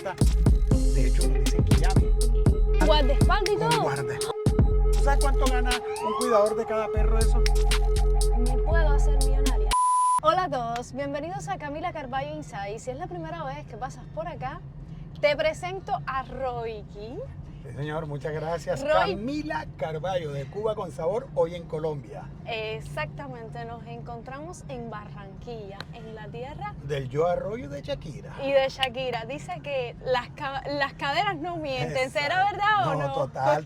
puerta. De hecho, nos dicen que llame. Guardaespaldas y Con todo. guardaespaldas. ¿Tú sabes cuánto gana un cuidador de cada perro eso? Me puedo hacer millonaria. Hola a todos, bienvenidos a Camila Carballo Insights. Si es la primera vez que pasas por acá, te presento a Roykin. Sí, señor, muchas gracias. Roy. Camila Carballo, de Cuba con Sabor, hoy en Colombia. Exactamente, nos encontramos en Barranquilla, en la tierra Del Yo Arroyo de Shakira. y de Shakira. Dice que las caderas no mienten. ¿Será verdad o no? Total.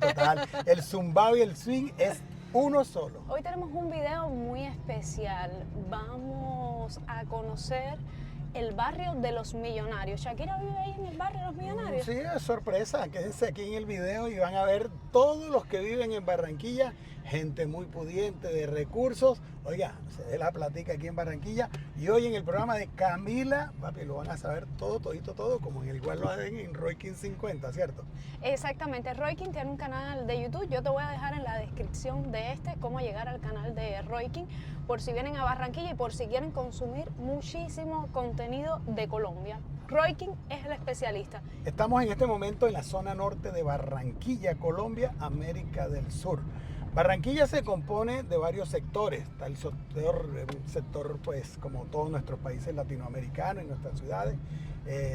El zumbao y el swing es uno solo. Hoy tenemos un video muy especial. Vamos a conocer el barrio de los millonarios. ¿Shakira vive ahí en el barrio de los millonarios? Sí, es sorpresa. Quédense aquí en el video y van a ver todos los que viven en Barranquilla. Gente muy pudiente, de recursos. Oiga, se dé la platica aquí en Barranquilla. Y hoy en el programa de Camila, papi, lo van a saber todo, como en el igual lo hacen en Roykin 50, ¿cierto? Exactamente. Roykin tiene un canal de YouTube. Yo te voy a dejar en la descripción de cómo llegar al canal de Roykin, por si vienen a Barranquilla y por si quieren consumir muchísimo contenido de Colombia. Roykin es el especialista. Estamos en este momento en la zona norte de Barranquilla, Colombia, América del Sur. Barranquilla se compone de varios sectores. Está el sector, pues, como todos nuestros países latinoamericanos y nuestras ciudades,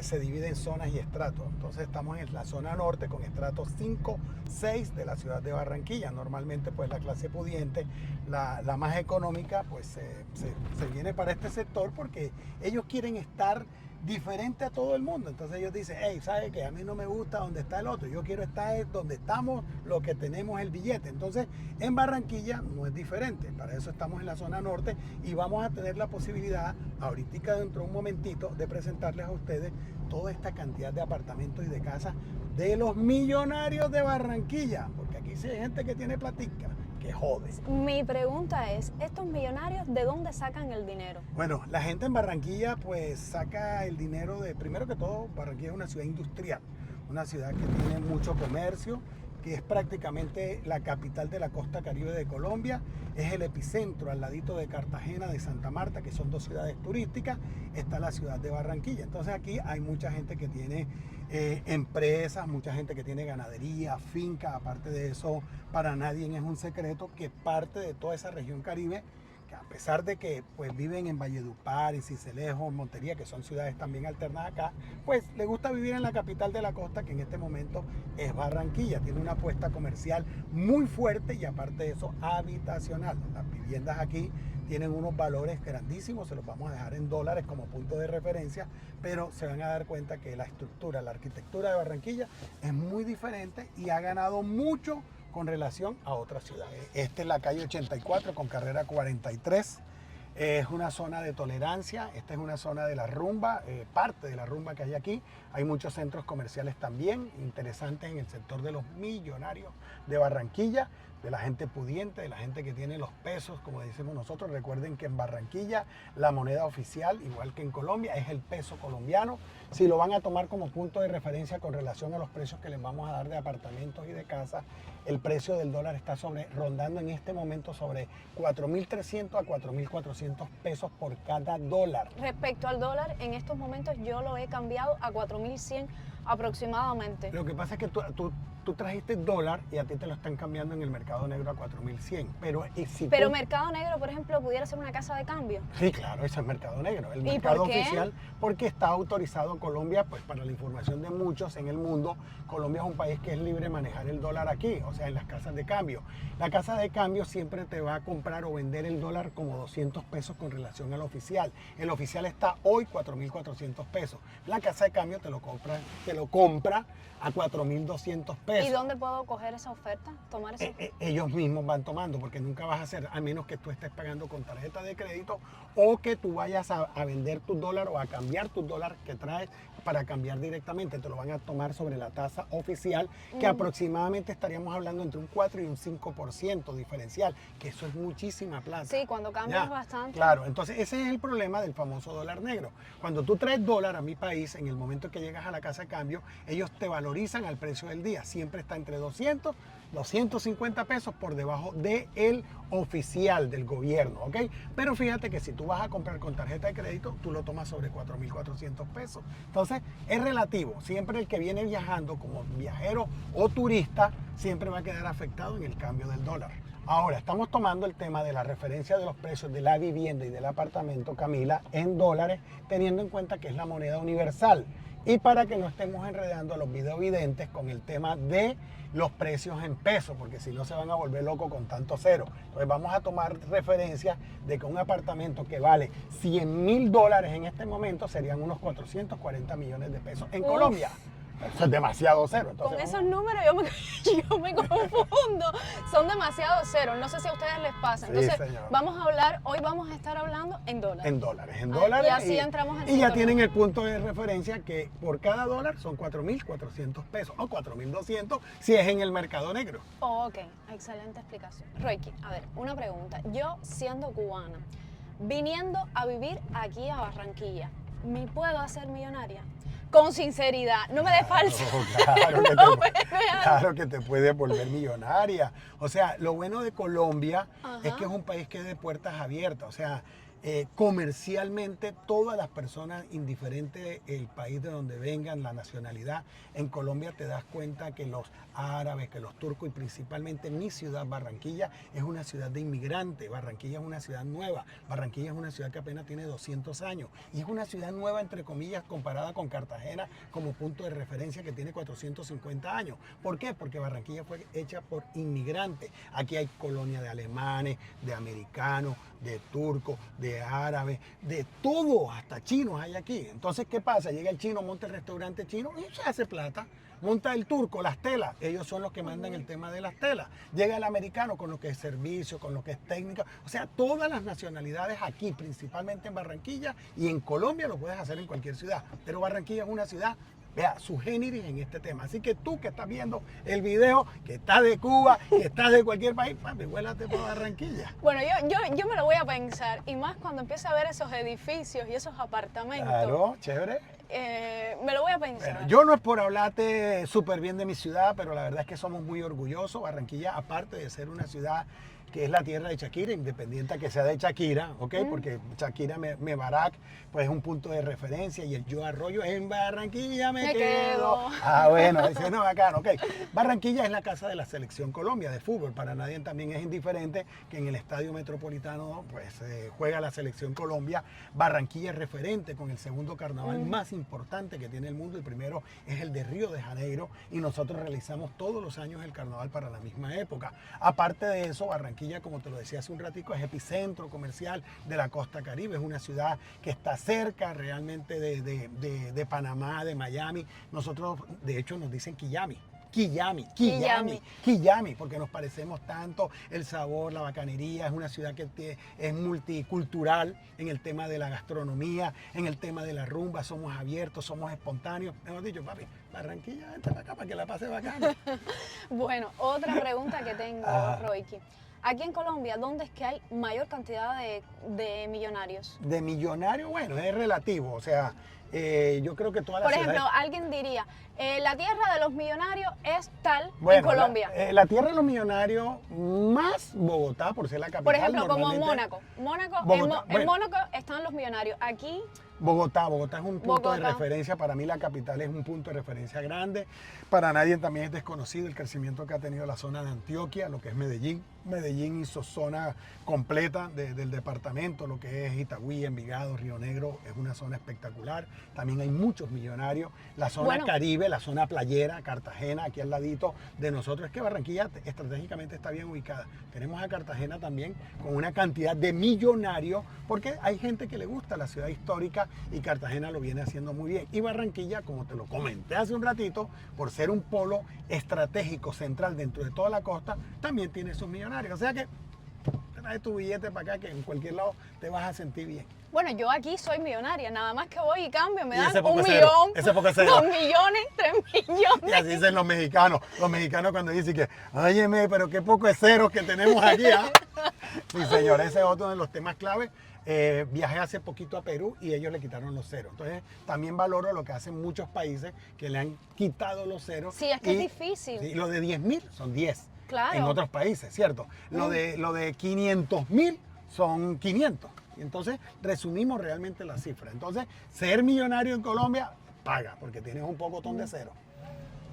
se divide en zonas y estratos. Entonces estamos en la zona norte con estratos 5, 6 de la ciudad de Barranquilla. Normalmente, pues, la clase pudiente, la más económica, pues, se viene para este sector porque ellos quieren estar diferente a todo el mundo. Entonces ellos dicen, hey, ¿sabe qué? A mí no me gusta donde está el otro, yo quiero estar donde estamos, lo que tenemos el billete. Entonces en Barranquilla no es diferente, para eso estamos en la zona norte y vamos a tener la posibilidad ahorita dentro de un momentito de presentarles a ustedes toda esta cantidad de apartamentos y de casas de los millonarios de Barranquilla, porque aquí sí hay gente que tiene platica, que jode. Mi pregunta es, ¿estos millonarios de dónde sacan el dinero? Bueno, la gente en Barranquilla pues saca el dinero de, primero que todo, Barranquilla es una ciudad industrial, una ciudad que tiene mucho comercio, que es prácticamente la capital de la costa caribe de Colombia, es el epicentro al ladito de Cartagena, de Santa Marta, que son dos ciudades turísticas, está la ciudad de Barranquilla. Entonces aquí hay mucha gente que tiene empresas, mucha gente que tiene ganadería, finca. Aparte de eso, para nadie es un secreto que parte de toda esa región caribe, que a pesar de que pues viven en Valledupar, en Sincelejo, en Montería, que son ciudades también alternadas acá, pues le gusta vivir en la capital de la costa, que en este momento es Barranquilla. Tiene una apuesta comercial muy fuerte y aparte de eso habitacional. Las viviendas aquí tienen unos valores grandísimos, se los vamos a dejar en dólares como punto de referencia, pero se van a dar cuenta que la estructura, la arquitectura de Barranquilla es muy diferente y ha ganado mucho con relación a otras ciudades. Esta es la calle 84 con carrera 43. Es una zona de tolerancia, esta es una zona de la rumba, parte de la rumba que hay aquí. Hay muchos centros comerciales también interesantes en el sector de los millonarios de Barranquilla, de la gente pudiente, de la gente que tiene los pesos, como decimos nosotros. Recuerden que en Barranquilla la moneda oficial, igual que en Colombia, es el peso colombiano. Si lo van a tomar como punto de referencia con relación a los precios que les vamos a dar de apartamentos y de casas, el precio del dólar está rondando en este momento sobre 4.300 a 4.400 pesos por cada dólar. Respecto al dólar, en estos momentos yo lo he cambiado a 4.100 aproximadamente. Lo que pasa es que tú trajiste dólar y a ti te lo están cambiando en el mercado negro a 4.100. Pero mercado negro, por ejemplo, pudiera ser una casa de cambio. Sí, claro, ese es mercado negro. El ¿Y mercado por qué? oficial, porque está autorizado en Colombia, pues para la información de muchos en el mundo, Colombia es un país que es libre de manejar el dólar aquí, o sea, en las casas de cambio. La casa de cambio siempre te va a comprar o vender el dólar como 200 pesos con relación al oficial. El oficial está hoy 4.400 pesos. La casa de cambio te lo compra a 4.200 pesos. ¿Y dónde puedo coger esa oferta? ¿Tomar esa oferta? Ellos mismos van tomando, porque nunca vas a hacer, a menos que tú estés pagando con tarjeta de crédito o que tú vayas a vender tu dólar o a cambiar tu dólar que traes para cambiar directamente. Te lo van a tomar sobre la tasa oficial, que aproximadamente estaríamos hablando entre un 4 y un 5% diferencial, que eso es muchísima plata. Sí, cuando cambias bastante. Claro, entonces ese es el problema del famoso dólar negro. Cuando tú traes dólar a mi país, en el momento que llegas a la casa de cambio, ellos te valorizan al precio del día. siempre está entre 200, 250 pesos por debajo del oficial del gobierno, ¿ok? Pero fíjate que si tú vas a comprar con tarjeta de crédito, tú lo tomas sobre 4.400 pesos. Entonces, es relativo. Siempre el que viene viajando como viajero o turista, siempre va a quedar afectado en el cambio del dólar. Ahora, estamos tomando el tema de la referencia de los precios de la vivienda y del apartamento, Camila, en dólares, teniendo en cuenta que es la moneda universal. Y para que no estemos enredando a los videovidentes con el tema de los precios en pesos, porque si no se van a volver locos con tanto cero. Entonces vamos a tomar referencia de que un apartamento que vale $100.000 en este momento serían unos 440 millones de pesos en Colombia. Eso es demasiado cero. Entonces, con esos números yo me confundo. Son demasiado ceros. No sé si a ustedes les pasa. Entonces, señor. hoy vamos a estar hablando en dólares. En dólares. Y así entramos en Y ya sintonía. tienen el punto de referencia que por cada dólar son 4.400 pesos o 4.200 si es en el mercado negro. Oh, ok, excelente explicación. Royki, a ver, una pregunta. Yo, siendo cubana, viniendo a vivir aquí a Barranquilla, ¿me puedo hacer millonaria? Con sinceridad, no me dé falsa. Claro que te puedes volver millonaria. O sea, lo bueno de Colombia es Ajá. que es un país que es de puertas abiertas. O sea, comercialmente todas las personas, indiferente el país de donde vengan, la nacionalidad, en Colombia te das cuenta que los árabes, que los turcos y principalmente mi ciudad, Barranquilla, es una ciudad de inmigrantes. Barranquilla es una ciudad nueva. Barranquilla es una ciudad que apenas tiene 200 años y es una ciudad nueva, entre comillas, comparada con Cartagena como punto de referencia que tiene 450 años. ¿Por qué? Porque Barranquilla fue hecha por inmigrantes. Aquí hay colonia de alemanes, de americanos, de turcos, de árabes, de todo, hasta chinos hay aquí. Entonces, ¿qué pasa? Llega el chino, monta el restaurante chino y se hace plata. Monta el turco, las telas, ellos son los que mandan el tema de las telas. Llega el americano con lo que es servicio, con lo que es técnica. O sea, todas las nacionalidades aquí, principalmente en Barranquilla y en Colombia lo puedes hacer en cualquier ciudad. Pero Barranquilla es una ciudad, vea, su géneris en este tema. Así que tú que estás viendo el video, que estás de Cuba, que estás de cualquier país, papi, vuélate por Barranquilla. Bueno, yo me lo voy a pensar, y más cuando empiece a ver esos edificios y esos apartamentos. Claro, chévere. Me lo voy a pensar. Bueno, yo no es por hablarte súper bien de mi ciudad, pero la verdad es que somos muy orgullosos. Barranquilla, aparte de ser una ciudad que es la tierra de Shakira, independiente a que sea de Shakira, ¿ok? Porque Shakira Mebarak, pues es un punto de referencia y el Yo Arroyo en Barranquilla me quedo. Ah, bueno, ese no bacano, ok. Barranquilla es la casa de la Selección Colombia de fútbol. Para nadie también es indiferente que en el Estadio Metropolitano pues juega la Selección Colombia. Barranquilla es referente con el segundo carnaval más importante que tiene el mundo. El primero es el de Río de Janeiro y nosotros realizamos todos los años el carnaval para la misma época. Aparte de eso, Barranquilla, como te lo decía hace un ratico, es epicentro comercial de la costa Caribe. Es una ciudad que está cerca realmente de Panamá, de Miami. Nosotros, de hecho, nos dicen Quillami, porque nos parecemos tanto, el sabor, la bacanería. Es una ciudad que es multicultural en el tema de la gastronomía, en el tema de la rumba. Somos abiertos, somos espontáneos. Hemos dicho, papi, Barranquilla, vente para acá para que la pase bacana. Bueno, otra pregunta que tengo, Royki. Aquí en Colombia, ¿dónde es que hay mayor cantidad de millonarios? De millonarios, bueno, es relativo. O sea, yo creo que todas las Por ejemplo, ciudades... alguien diría, la tierra de los millonarios es tal Bueno, en Colombia. La tierra de los millonarios más Bogotá, por ser la capital. Por ejemplo, como normalmente, Mónaco. Bogotá, En bueno. Mónaco están los millonarios. Aquí, Bogotá es un punto de Bogotá. referencia. Para mí la capital es un punto de referencia grande. Para nadie también es desconocido el crecimiento que ha tenido la zona de Antioquia, lo que es Medellín. Medellín hizo zona completa del departamento, lo que es Itagüí, Envigado, Río Negro, es una zona espectacular. También hay muchos millonarios. La zona Bueno. Caribe, la zona playera, Cartagena, aquí al ladito de nosotros. Es que Barranquilla estratégicamente está bien ubicada. Tenemos a Cartagena también con una cantidad de millonarios, porque hay gente que le gusta la ciudad histórica y Cartagena lo viene haciendo muy bien. Y Barranquilla, como te lo comenté hace un ratito, por ser un polo estratégico central dentro de toda la costa, también tiene sus millonarios. O sea que trae tu billete para acá, que en cualquier lado te vas a sentir bien. Bueno, yo aquí soy millonaria, nada más que voy y cambio, me Y dan ese poco un cero, millón, ese poco cero. 2 millones, 3 Y millones. así dicen los mexicanos. Los mexicanos cuando dicen que, óyeme, pero qué poco de ceros que tenemos aquí, ¿ah? Sí, señor, ese es otro de los temas clave. Viajé hace poquito a Perú y ellos le quitaron los ceros. Entonces, también valoro lo que hacen muchos países que le han quitado los ceros. Sí, es que Y, es difícil. Sí, lo de 10.000 son 10 Claro. en otros países, ¿cierto? Lo de 500.000 son 500. Y entonces, resumimos realmente la cifra. Entonces, ser millonario en Colombia, paga, porque tienes un pocotón de cero.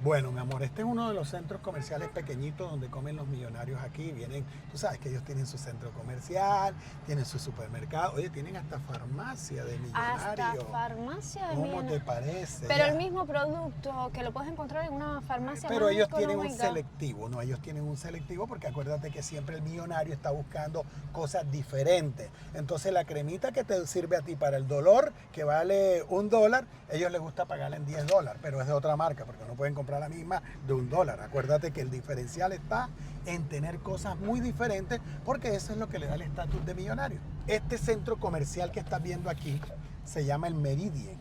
Bueno, mi amor, este es uno de los centros comerciales pequeñitos donde comen los millonarios aquí. Vienen, tú sabes que ellos tienen su centro comercial, tienen su supermercado. Oye, tienen hasta farmacia de Hasta millonarios. farmacia de ¿Cómo millonario. te parece? Pero Ya. el mismo producto que lo puedes encontrar en una farmacia Pero más ellos tienen un económica. selectivo, ¿no? Ellos tienen un selectivo porque acuérdate que siempre el millonario está buscando cosas diferentes. Entonces la cremita que te sirve a ti para el dolor, que vale $1, ellos les gusta pagarla en $10, pero es de otra marca porque no pueden comprar la misma de $1. Acuérdate que el diferencial está en tener cosas muy diferentes porque eso es lo que le da el estatus de millonario. Este centro comercial que estás viendo aquí se llama el Meridian.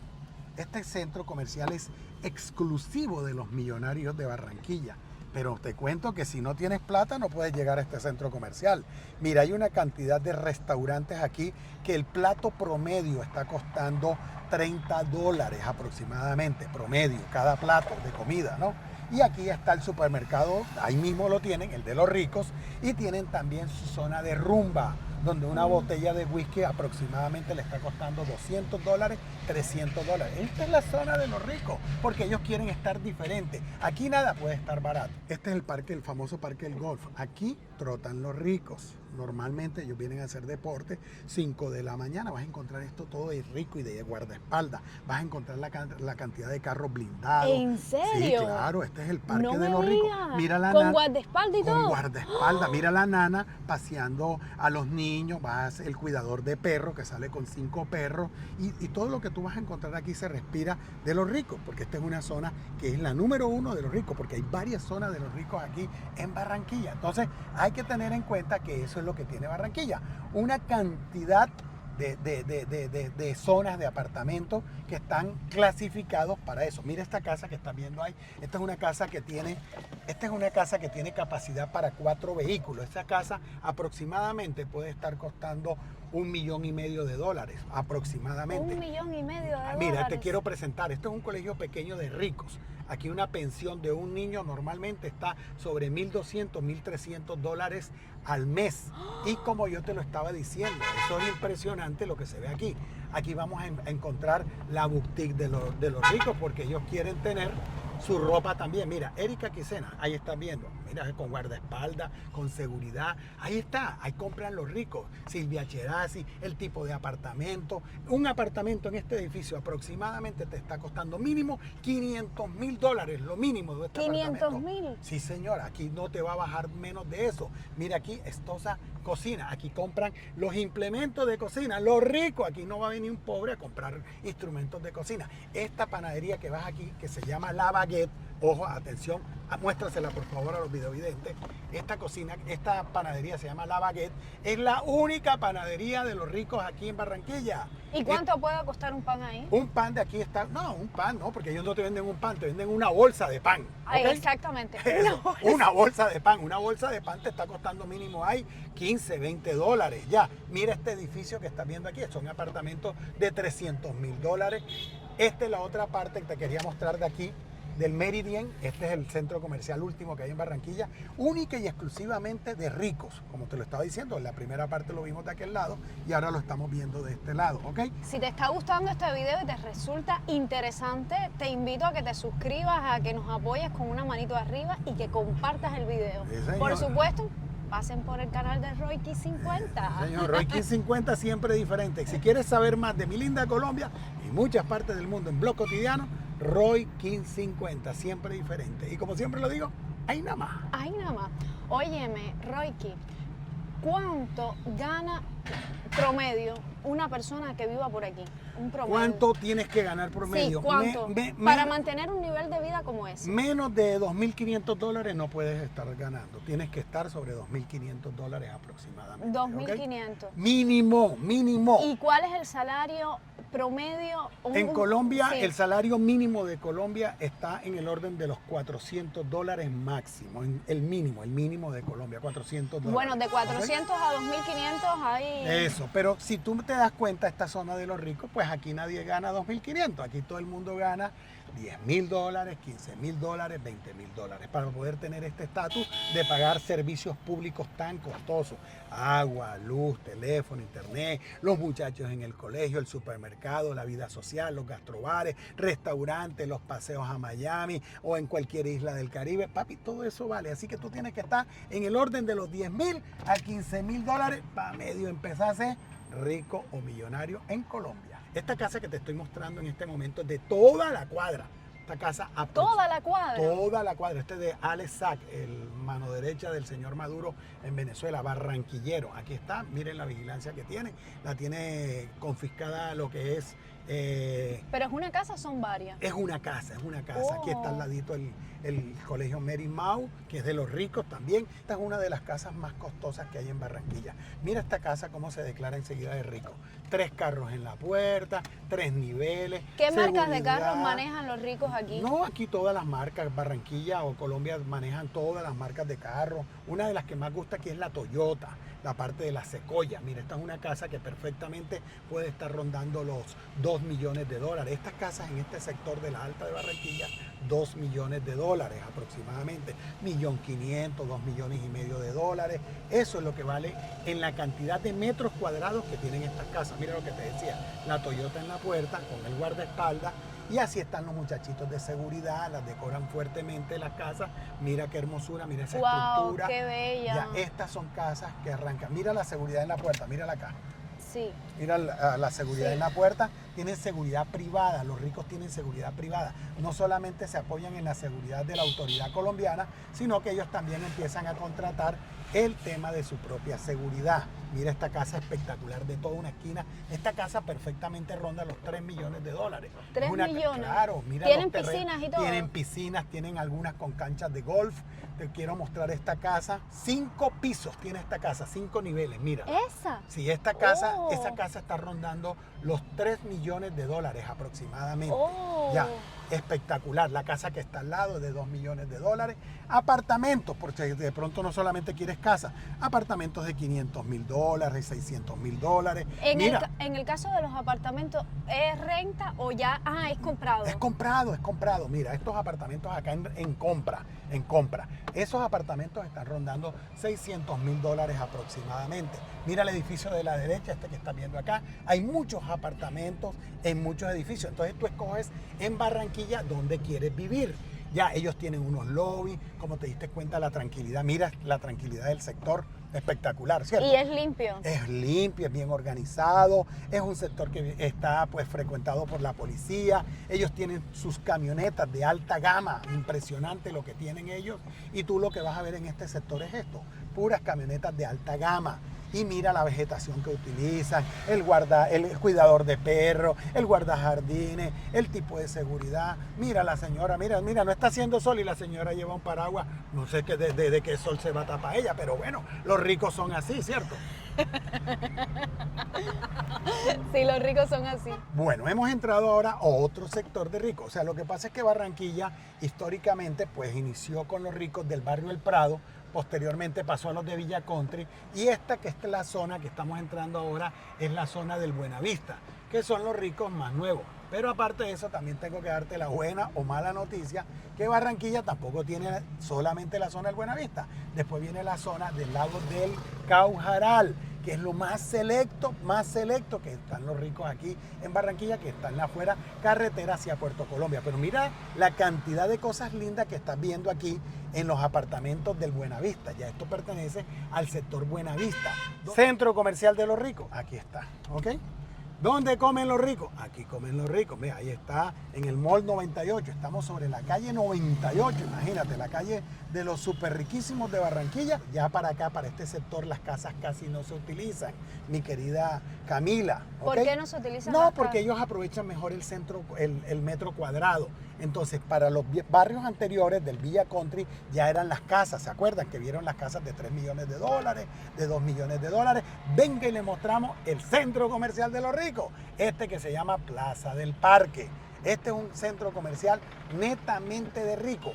Este centro comercial es exclusivo de los millonarios de Barranquilla. Pero te cuento que si no tienes plata no puedes llegar a este centro comercial. Mira, hay una cantidad de restaurantes aquí que el plato promedio está costando $30 aproximadamente, promedio, cada plato de comida, ¿no? Y aquí está el supermercado, ahí mismo lo tienen, el de los ricos, y tienen también su zona de rumba, donde una botella de whisky aproximadamente le está costando $200, $300. Esta es la zona de los ricos, porque ellos quieren estar diferentes. Aquí nada puede estar barato. Este es el parque, el famoso parque del golf. Aquí trotan los ricos. Normalmente ellos vienen a hacer deporte, 5 de la mañana, vas a encontrar esto todo de rico y de guardaespaldas. Vas a encontrar la cantidad de carros blindados. ¿En serio? Sí, claro, este es el parque No de me los ricos. digas. Mira la ¿Con nana- guardaespaldas y con todo? guardaespaldas. Mira la nana paseando a los niños, vas el cuidador de perros que sale con 5 perros y todo lo que tú vas a encontrar aquí se respira de los ricos, porque esta es una zona que es la número 1 de los ricos, porque hay varias zonas de los ricos aquí en Barranquilla. Entonces hay que tener en cuenta que eso es lo que tiene Barranquilla, una cantidad de zonas de apartamentos que están clasificados para eso. Mira esta casa que estás viendo ahí. Esta es una casa que tiene capacidad para 4 vehículos. Esta casa aproximadamente puede estar costando $1,500,000 aproximadamente. $1,500,000. Mira, te quiero presentar. Esto es un colegio pequeño de ricos. Aquí una pensión de un niño normalmente está sobre $1,200, $1,300 al mes. Y como yo te lo estaba diciendo, eso es impresionante lo que se ve aquí. Aquí vamos a encontrar la boutique de los ricos porque ellos quieren tener su ropa también. Mira, Erika Quisena, ahí están viendo. Mira, con guardaespaldas, con seguridad. Ahí está, ahí compran los ricos. Silvia Cherasi, el tipo de apartamento. Un apartamento en este edificio aproximadamente te está costando mínimo $500,000, lo mínimo de este apartamento. $500,000. Sí, señora, aquí no te va a bajar menos de eso. Mira aquí, Estosa Cocina. Aquí compran los implementos de cocina. Los ricos, aquí no va a venir un pobre a comprar instrumentos de cocina. Esta panadería que vas aquí, que se llama La Baguette, ojo, atención, muéstrasela por favor a los videovidentes. Esta panadería se llama La Baguette, es la única panadería de los ricos aquí en Barranquilla. ¿Y cuánto puede costar un pan ahí? Un pan de aquí está, no, un pan no, porque ellos no te venden un pan, te venden una bolsa de pan. Ay, ¿ok? exactamente. Una bolsa de pan. Una bolsa de pan te está costando mínimo ahí $15, $20. Ya, mira este edificio que estás viendo aquí. Son apartamentos de $300,000. Esta es la otra parte que te quería mostrar de aquí, del Meridian. Este es el centro comercial último que hay en Barranquilla, única y exclusivamente de ricos. Como te lo estaba diciendo, en la primera parte lo vimos de aquel lado y ahora lo estamos viendo de este lado, ¿ok? Si te está gustando este video y te resulta interesante, te invito a que te suscribas, a que nos apoyes con una manito arriba y que compartas el video. Sí, señora. Por supuesto, pasen por el canal de Royki 50. Señor, Royki 50 siempre diferente. Si quieres saber más de mi linda Colombia y muchas partes del mundo en Blog Cotidiano, Royki 50 siempre diferente. Y como siempre lo digo, ahí nada más. Ahí nada más. Óyeme, Royki, ¿cuánto gana promedio una persona que viva por aquí? Un promedio. ¿Cuánto tienes que ganar promedio? Sí, ¿cuánto? Para mantener un nivel de vida como ese. Menos de $2.500 no puedes estar ganando. Tienes que estar sobre $2.500 aproximadamente. 2.500. ¿Ok? Mínimo. ¿Y cuál es el salario promedio? En Colombia, sí. el salario mínimo de Colombia está en el orden de los $400 máximo. El mínimo de Colombia, $400. Bueno, de 400 a 2.500 hay... Eso, pero si tú te das cuenta, esta zona de los ricos, pues aquí nadie gana 2.500. Aquí todo el mundo gana $10.000, $15.000, $20.000 para poder tener este estatus de pagar servicios públicos tan costosos. Agua, luz, teléfono, internet, los muchachos en el colegio, el supermercado, la vida social, los gastrobares, restaurantes, los paseos a Miami o en cualquier isla del Caribe. Papi, todo eso vale. Así que tú tienes que estar en el orden de los $10.000 a $15.000 para medio empezar a ser rico o millonario en Colombia. Esta casa que te estoy mostrando en este momento es de toda la cuadra. Esta casa ¿Toda la cuadra? Toda la cuadra. Este es de Alex Sack, el mano derecha del señor Maduro en Venezuela, barranquillero. Aquí está, miren la vigilancia que tiene. La tiene confiscada lo que es... ¿Pero es una casa o son varias? Es una casa. Aquí está al ladito el colegio Mary Mau, que es de los ricos también. Esta es una de las casas más costosas que hay en Barranquilla. Mira esta casa cómo se declara enseguida de rico. 3 carros en la puerta, 3 niveles. ¿Qué marcas de seguridad. carros manejan los ricos aquí? No, aquí todas las marcas, Barranquilla o Colombia manejan todas las marcas de carros. Una de las que más gusta aquí es la Toyota, la parte de la Sequoia. Mira, esta es una casa que perfectamente puede estar rondando los $2 millones. Estas casas en este sector de la Alta de Barranquilla, $2 millones aproximadamente. $1.500.000, $2,5 millones. Eso es lo que vale en la cantidad de metros cuadrados que tienen estas casas. Mira lo que te decía, la Toyota en la puerta con el guardaespaldas. Y así están los muchachitos de seguridad, las decoran fuertemente las casas. Mira qué hermosura, mira esa estructura. ¡Qué bella! Ya, estas son casas que arrancan. Mira la seguridad en la puerta, mírala acá. Sí. Mira la seguridad en la puerta. Tienen seguridad privada, los ricos tienen seguridad privada. No solamente se apoyan en la seguridad de la autoridad colombiana, sino que ellos también empiezan a contratar el tema de su propia seguridad. Mira esta casa espectacular de toda una esquina. Esta casa perfectamente ronda los $3 millones. ¿3 millones? Claro, mira. ¿Tienen piscinas y todo? Tienen piscinas, tienen algunas con canchas de golf. Te quiero mostrar esta casa. 5 pisos tiene esta casa, 5 niveles, mira. ¿Esa? Sí, esta casa está rondando los $3 millones aproximadamente. Ya, espectacular. La casa que está al lado es de $2 millones. Apartamentos, porque de pronto no solamente quieres casa, apartamentos de $500.000, $600.000. En el caso de los apartamentos, ¿es renta o ya es comprado? Es comprado. Mira, estos apartamentos acá en compra. Esos apartamentos están rondando $600.000 aproximadamente. Mira el edificio de la derecha, este que estás viendo acá. Hay muchos apartamentos en muchos edificios. Entonces tú escoges en Barranquilla dónde quieres vivir. Ya ellos tienen unos lobbies, como te diste cuenta, la tranquilidad. Mira la tranquilidad del sector, espectacular, ¿cierto? Y es limpio. Es limpio, es bien organizado, es un sector que está pues frecuentado por la policía. Ellos tienen sus camionetas de alta gama, impresionante lo que tienen ellos. Y tú lo que vas a ver en este sector es esto, puras camionetas de alta gama. Y mira la vegetación que utilizan, el cuidador de perros, el guardajardines, el tipo de seguridad. Mira la señora, mira, no está haciendo sol y la señora lleva un paraguas. No sé de qué sol se va a tapar ella, pero bueno, los ricos son así, ¿cierto? Sí, los ricos son así. Bueno, hemos entrado ahora a otro sector de ricos. O sea, lo que pasa es que Barranquilla históricamente pues inició con los ricos del barrio El Prado. Posteriormente pasó a los de Villa Country y esta que es la zona que estamos entrando ahora es la zona del Buenavista, que son los ricos más nuevos. Pero aparte de eso también tengo que darte la buena o mala noticia que Barranquilla tampoco tiene solamente la zona del Buenavista. Después viene la zona del lago del Caujaral, que es lo más selecto que están los ricos aquí en Barranquilla, que están afuera carretera hacia Puerto Colombia. Pero mira la cantidad de cosas lindas que estás viendo aquí en los apartamentos del Buenavista. Ya esto pertenece al sector Buenavista. Centro comercial de los ricos, aquí está, ¿ok? ¿Dónde comen los ricos? Aquí comen los ricos. Mira, ahí está en el Mall 98. Estamos sobre la calle 98. Imagínate, la calle de los súper riquísimos de Barranquilla. Ya para acá, para este sector, las casas casi no se utilizan. Mi querida Camila. ¿Por ¿ok? qué no se utilizan No, las porque casas? ellos aprovechan mejor el centro, el metro cuadrado. Entonces, para los barrios anteriores del Villa Country ya eran las casas. ¿Se acuerdan que vieron las casas de 3 millones de dólares, de 2 millones de dólares? Venga y le mostramos el centro comercial de los ricos. Este que se llama Plaza del Parque. Este es un centro comercial netamente de ricos.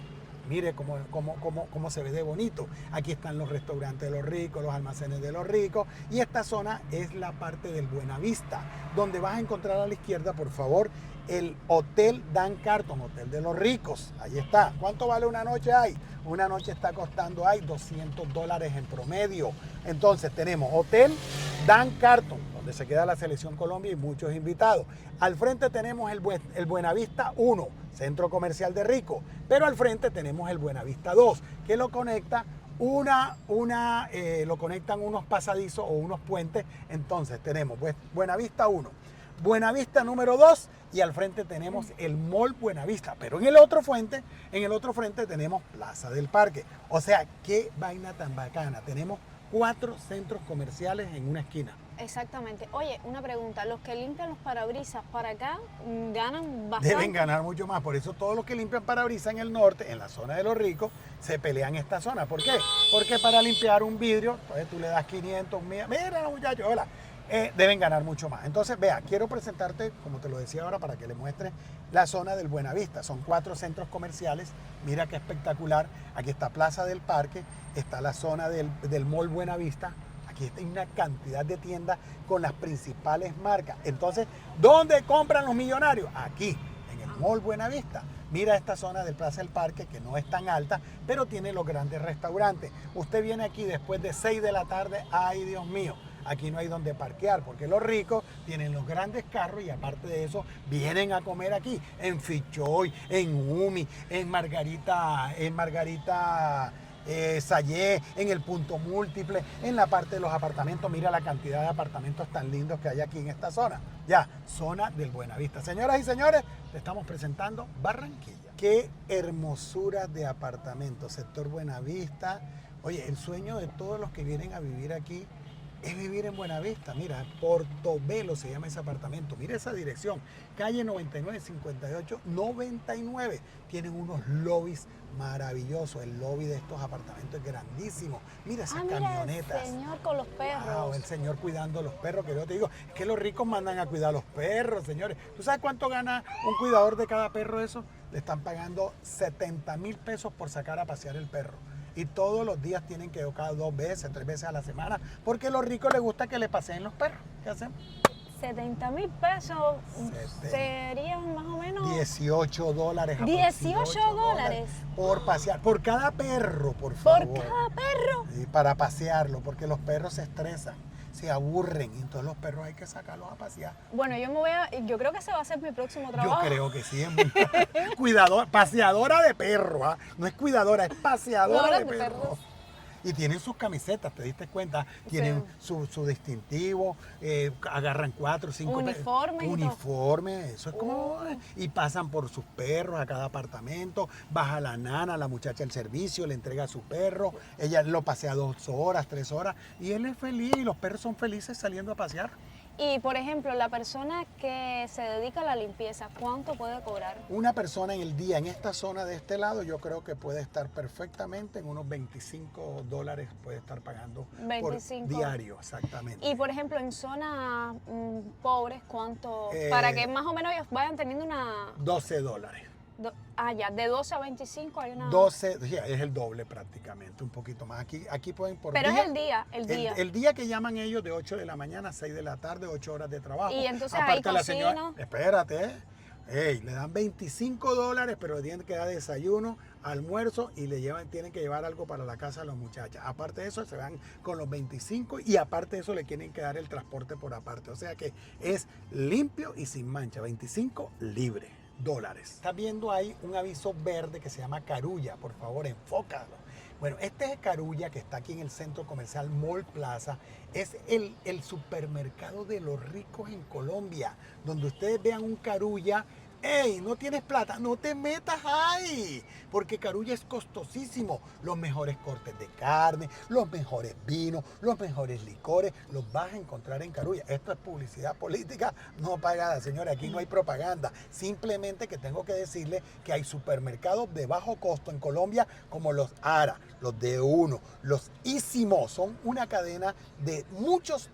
Mire cómo se ve de bonito. Aquí están los restaurantes de los ricos, los almacenes de los ricos. Y esta zona es la parte del Buenavista, donde vas a encontrar a la izquierda, por favor, el Hotel Dan Carton, Hotel de los Ricos. Ahí está. ¿Cuánto vale una noche ahí? Una noche está costando ahí $200 en promedio. Entonces tenemos Hotel Dan Carton, donde se queda la Selección Colombia y muchos invitados. Al frente tenemos el Buenavista 1, Centro Comercial de Rico. Pero al frente tenemos el Buenavista 2, que lo conecta lo conectan unos pasadizos o unos puentes. Entonces tenemos Buenavista 1, Buenavista número 2 y al frente tenemos el Mall Buenavista, pero en el otro frente tenemos Plaza del Parque. O sea, qué vaina tan bacana. Tenemos 4 centros comerciales en una esquina. Exactamente. Oye, una pregunta. Los que limpian los parabrisas para acá ganan bastante. Deben ganar mucho más. Por eso todos los que limpian parabrisas en el norte, en la zona de los ricos, se pelean esta zona. ¿Por qué? Porque para limpiar un vidrio, entonces tú le das 500, mira muchachos, hola. Deben ganar mucho más. Entonces, vea, quiero presentarte, como te lo decía ahora, para que le muestre la zona del Buenavista. Son 4 centros comerciales. Mira qué espectacular. Aquí está Plaza del Parque, está la zona del Mall Buenavista. Aquí hay una cantidad de tiendas con las principales marcas. Entonces, ¿dónde compran los millonarios? Aquí, en el Mall Buenavista. Mira esta zona del Plaza del Parque, que no es tan alta, pero tiene los grandes restaurantes. Usted viene aquí después de 6 de la tarde, ¡ay, Dios mío! Aquí no hay donde parquear, porque los ricos tienen los grandes carros y aparte de eso, vienen a comer aquí, en Fichoy, en Umi, en Margarita Sayé, en el Punto Múltiple, en la parte de los apartamentos. Mira la cantidad de apartamentos tan lindos que hay aquí en esta zona. Ya, zona del Buenavista. Señoras y señores, te estamos presentando Barranquilla. Qué hermosura de apartamentos, sector Buenavista. Oye, el sueño de todos los que vienen a vivir aquí es vivir en Buenavista. Mira, Portobelo se llama ese apartamento. Mira esa dirección, calle 99, 58, 99. Tienen unos lobbies maravillosos. El lobby de estos apartamentos es grandísimo. Mira esas camionetas. El señor con los perros. Wow, el señor cuidando los perros, que yo te digo, es que los ricos mandan a cuidar a los perros, señores. ¿Tú sabes cuánto gana un cuidador de cada perro eso? Le están pagando 70,000 pesos por sacar a pasear el perro. Y todos los días tienen que educar 2 veces, 3 veces a la semana, porque a los ricos les gusta que le paseen los perros. ¿Qué hacen? 70,000 pesos serían más o menos $18. $18 por pasear, por cada perro, por favor. por cada perro. Y para pasearlo, porque los perros se estresan, se aburren, y entonces los perros hay que sacarlos a pasear. Bueno, yo creo que ese va a ser mi próximo trabajo. Yo creo que sí, es muy cuidadora, paseadora de perros, ¿ah? No es cuidadora, es paseadora de perros. Y tienen sus camisetas, ¿te diste cuenta? Tienen su distintivo, agarran 4 o 5 uniforme, eso es como... Y pasan por sus perros a cada apartamento, baja la nana, la muchacha del servicio, le entrega a su perro, ella lo pasea 2 horas, 3 horas, y él es feliz, y los perros son felices saliendo a pasear. Y, por ejemplo, la persona que se dedica a la limpieza, ¿cuánto puede cobrar? Una persona en el día en esta zona de este lado, yo creo que puede estar perfectamente en unos $25 puede estar pagando 25 por diario, exactamente. Y, por ejemplo, en zonas pobres, ¿cuánto? Para que más o menos ellos vayan teniendo una... $12. Ya, de 12 a 25 hay una... 12, ya, es el doble prácticamente, un poquito más. Aquí pueden por Pero día. es el día. El día que llaman ellos de 8 de la mañana a 6 de la tarde, 8 horas de trabajo. Y entonces aparte ahí la cocina. señora, espérate, le dan $25, pero tienen que dar desayuno, almuerzo y tienen que llevar algo para la casa a las muchachas. Aparte de eso, se van con los 25 y aparte de eso le tienen que dar el transporte por aparte. O sea que es limpio y sin mancha, 25 libre. $. Estás viendo ahí un aviso verde que se llama Carulla, por favor, enfócalo. Bueno, este Carulla que está aquí en el centro comercial Mall Plaza es el supermercado de los ricos en Colombia, donde ustedes vean un Carulla. ¡Ey! ¿No tienes plata? No te metas ahí, porque Carulla es costosísimo. Los mejores cortes de carne, los mejores vinos, los mejores licores, los vas a encontrar en Carulla. Esto es publicidad política no pagada, señores. Aquí no hay propaganda. Simplemente que tengo que decirle que hay supermercados de bajo costo en Colombia como los Ara, los D1, los Ísimo. Son una cadena de muchas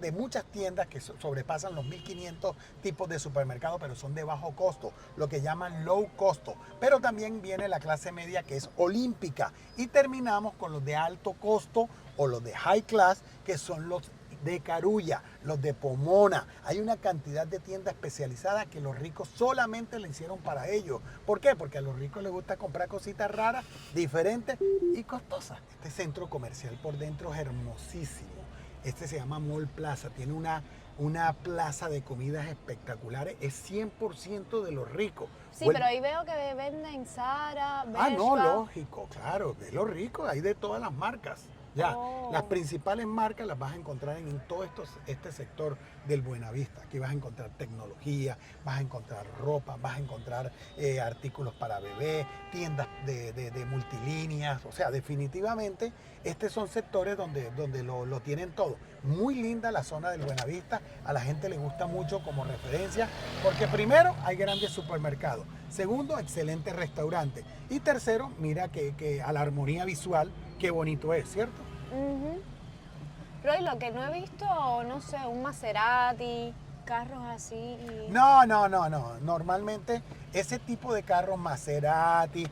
tiendas que sobrepasan los 1.500 tipos de supermercados, pero son de bajo costo, lo que llaman low costo. Pero también viene la clase media, que es olímpica, y terminamos con los de alto costo o los de high class, que son los de Carulla, los de Pomona. Hay una cantidad de tiendas especializadas que los ricos solamente le hicieron para ellos. ¿Por qué? Porque a los ricos les gusta comprar cositas raras, diferentes y costosas. Este centro comercial por dentro es hermosísimo. Este se llama Mall Plaza, tiene una plaza de comidas espectaculares, es 100% de los ricos. Sí, pero ahí veo que venden Zara, Bershka. Ah, no, lógico, claro, de los ricos, hay de todas las marcas. Ya, las principales marcas las vas a encontrar en todo este sector del Buenavista. Aquí vas a encontrar tecnología, vas a encontrar ropa, vas a encontrar artículos para bebé, tiendas de multilíneas. O sea, definitivamente estos son sectores donde lo tienen todo. Muy linda la zona del Buenavista, a la gente le gusta mucho como referencia, porque primero hay grandes supermercados, segundo, excelentes restaurantes, y tercero, mira que a la armonía visual, qué bonito es, ¿cierto? Roy, lo que no he visto, no sé, un Maserati, carros así. No. Normalmente ese tipo de carros, Maserati,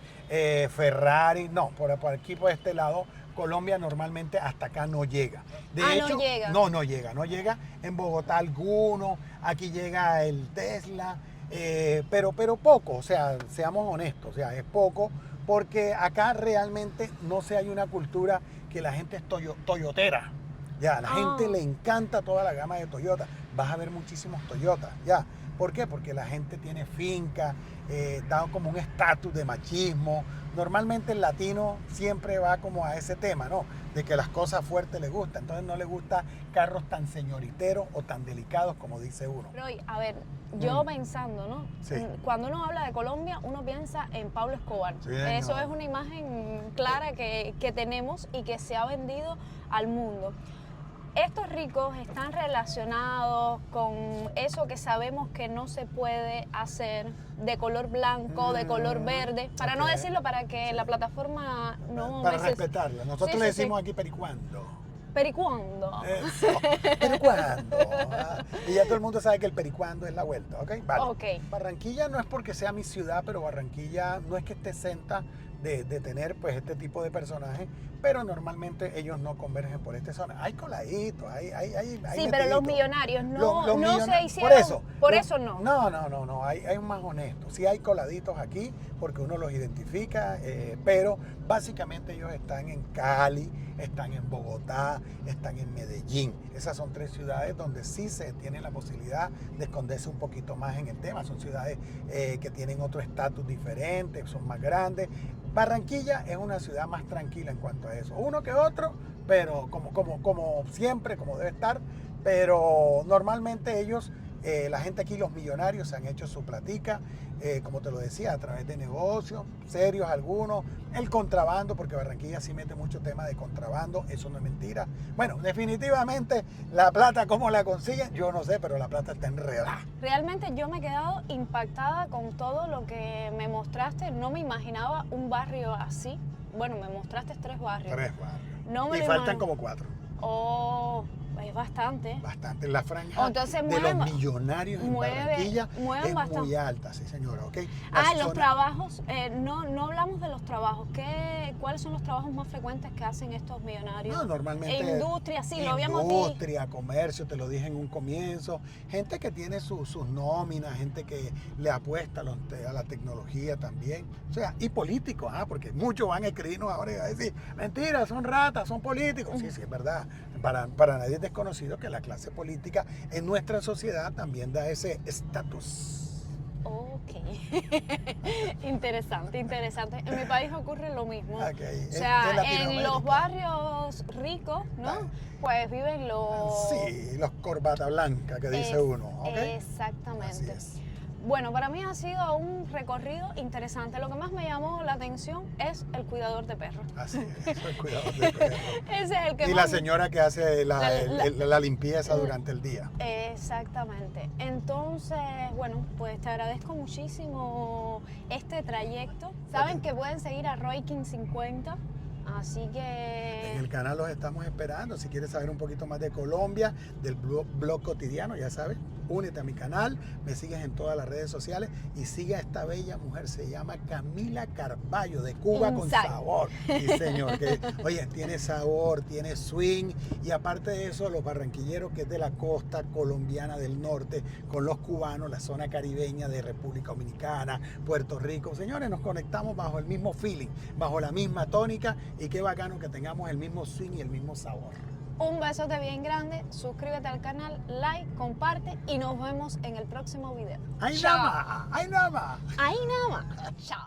Ferrari, no, por aquí por este lado, Colombia normalmente hasta acá no llega. De hecho, no llega. No llega. En Bogotá alguno, aquí llega el Tesla, pero poco, o sea, seamos honestos, o sea, es poco, porque acá realmente no hay una cultura que la gente es toyotera. Ya, a la gente le encanta toda la gama de Toyota. Vas a ver muchísimos Toyotas, ya. ¿Por qué? Porque la gente tiene finca, da como un estatus de machismo. Normalmente el latino siempre va como a ese tema, ¿no? De que las cosas fuertes le gustan. Entonces no le gusta carros tan señoriteros o tan delicados como dice uno. Roy, a ver, yo pensando, ¿no? Sí. Cuando uno habla de Colombia, uno piensa en Pablo Escobar. Sí, eso no. es una imagen clara que tenemos y que se ha vendido al mundo. Estos ricos están relacionados con eso que sabemos que no se puede hacer, de color blanco, de color verde, para no decirlo, para que la plataforma no... Para respetarla. Nosotros Sí, le sí, decimos aquí pericuando. ¿Pericuando? Eso, pericuando. Y ya todo el mundo sabe que el pericuando es la vuelta, ¿ok? Vale. Ok. Barranquilla no es porque sea mi ciudad, pero Barranquilla no es que esté exenta de tener pues este tipo de personajes, pero normalmente ellos no convergen por esta zona. Hay coladitos, hay Sí, pero los millonarios no se Por hicieron, eso. por eso no. No, hay más honestos. Sí hay coladitos aquí porque uno los identifica, pero básicamente ellos están en Cali, están en Bogotá, están en Medellín. Esas son 3 ciudades donde sí se tiene la posibilidad de esconderse un poquito más en el tema. Son ciudades que tienen otro estatus diferente, son más grandes. Barranquilla es una ciudad más tranquila en cuanto a eso. Uno que otro, pero como siempre, como debe estar. Pero normalmente ellos, la gente aquí, los millonarios, se han hecho su platica, como te lo decía, a través de negocios, serios algunos, el contrabando, porque Barranquilla sí mete mucho tema de contrabando, eso no es mentira. Bueno, definitivamente la plata, ¿cómo la consiguen? Yo no sé, pero la plata está enredada. Realmente yo me he quedado impactada con todo lo que me mostraste. No me imaginaba un barrio así. Bueno, me mostraste 3 barrios. 3 barrios. No me Y lo faltan imagino. como 4. Oh, es bastante. Bastante. La franja Entonces de mueve- los millonarios en mueve- Barranquilla mueven es bastante. muy alta, sí señora, ¿ok? Los trabajos, no hablamos de los trabajos. ¿Cuáles son los trabajos más frecuentes que hacen estos millonarios? No, normalmente... Industria, sí, lo habíamos dicho. Industria, comercio, te lo dije en un comienzo. Gente que tiene sus nóminas, gente que le apuesta a la tecnología también. O sea, y políticos, porque muchos van a escribirnos ahora y van a decir, mentira, son ratas, son políticos. Sí, es verdad. Para nadie es desconocido que la clase política en nuestra sociedad también da ese estatus. Ok. Interesante, interesante. En mi país ocurre lo mismo. Ok. O sea, De Latinoamérica. en los barrios ricos, ¿no? Ah. Pues viven los... Sí, los corbata blanca que dice uno. ¿Ok? Exactamente. Así es. Bueno, para mí ha sido un recorrido interesante. Lo que más me llamó la atención es el cuidador de perros. Así es, el cuidado del perro. Ese es el que Y más... la señora que hace La- la limpieza durante el día. Exactamente. Entonces, bueno, pues te agradezco muchísimo este trayecto. Saben que pueden seguir a Roykin 50, así que... En el canal los estamos esperando. Si quieres saber un poquito más de Colombia, del blog cotidiano, ya sabes, únete a mi canal, me sigues en todas las redes sociales y sigue a esta bella mujer. Se llama Camila Carballo, de Cuba con Inside. sabor. Sí, señor. Que, oye, tiene sabor, tiene swing y aparte de eso, los barranquilleros, que es de la costa colombiana del norte, con los cubanos, la zona caribeña de República Dominicana, Puerto Rico. Señores, nos conectamos bajo el mismo feeling, bajo la misma tónica y qué bacano que tengamos el mismo swing y el mismo sabor. Un besote bien grande, suscríbete al canal, like, comparte y nos vemos en el próximo video. ¡Ay, Chao. nada! ¡Ay, nada! Ahí nada más. Chao.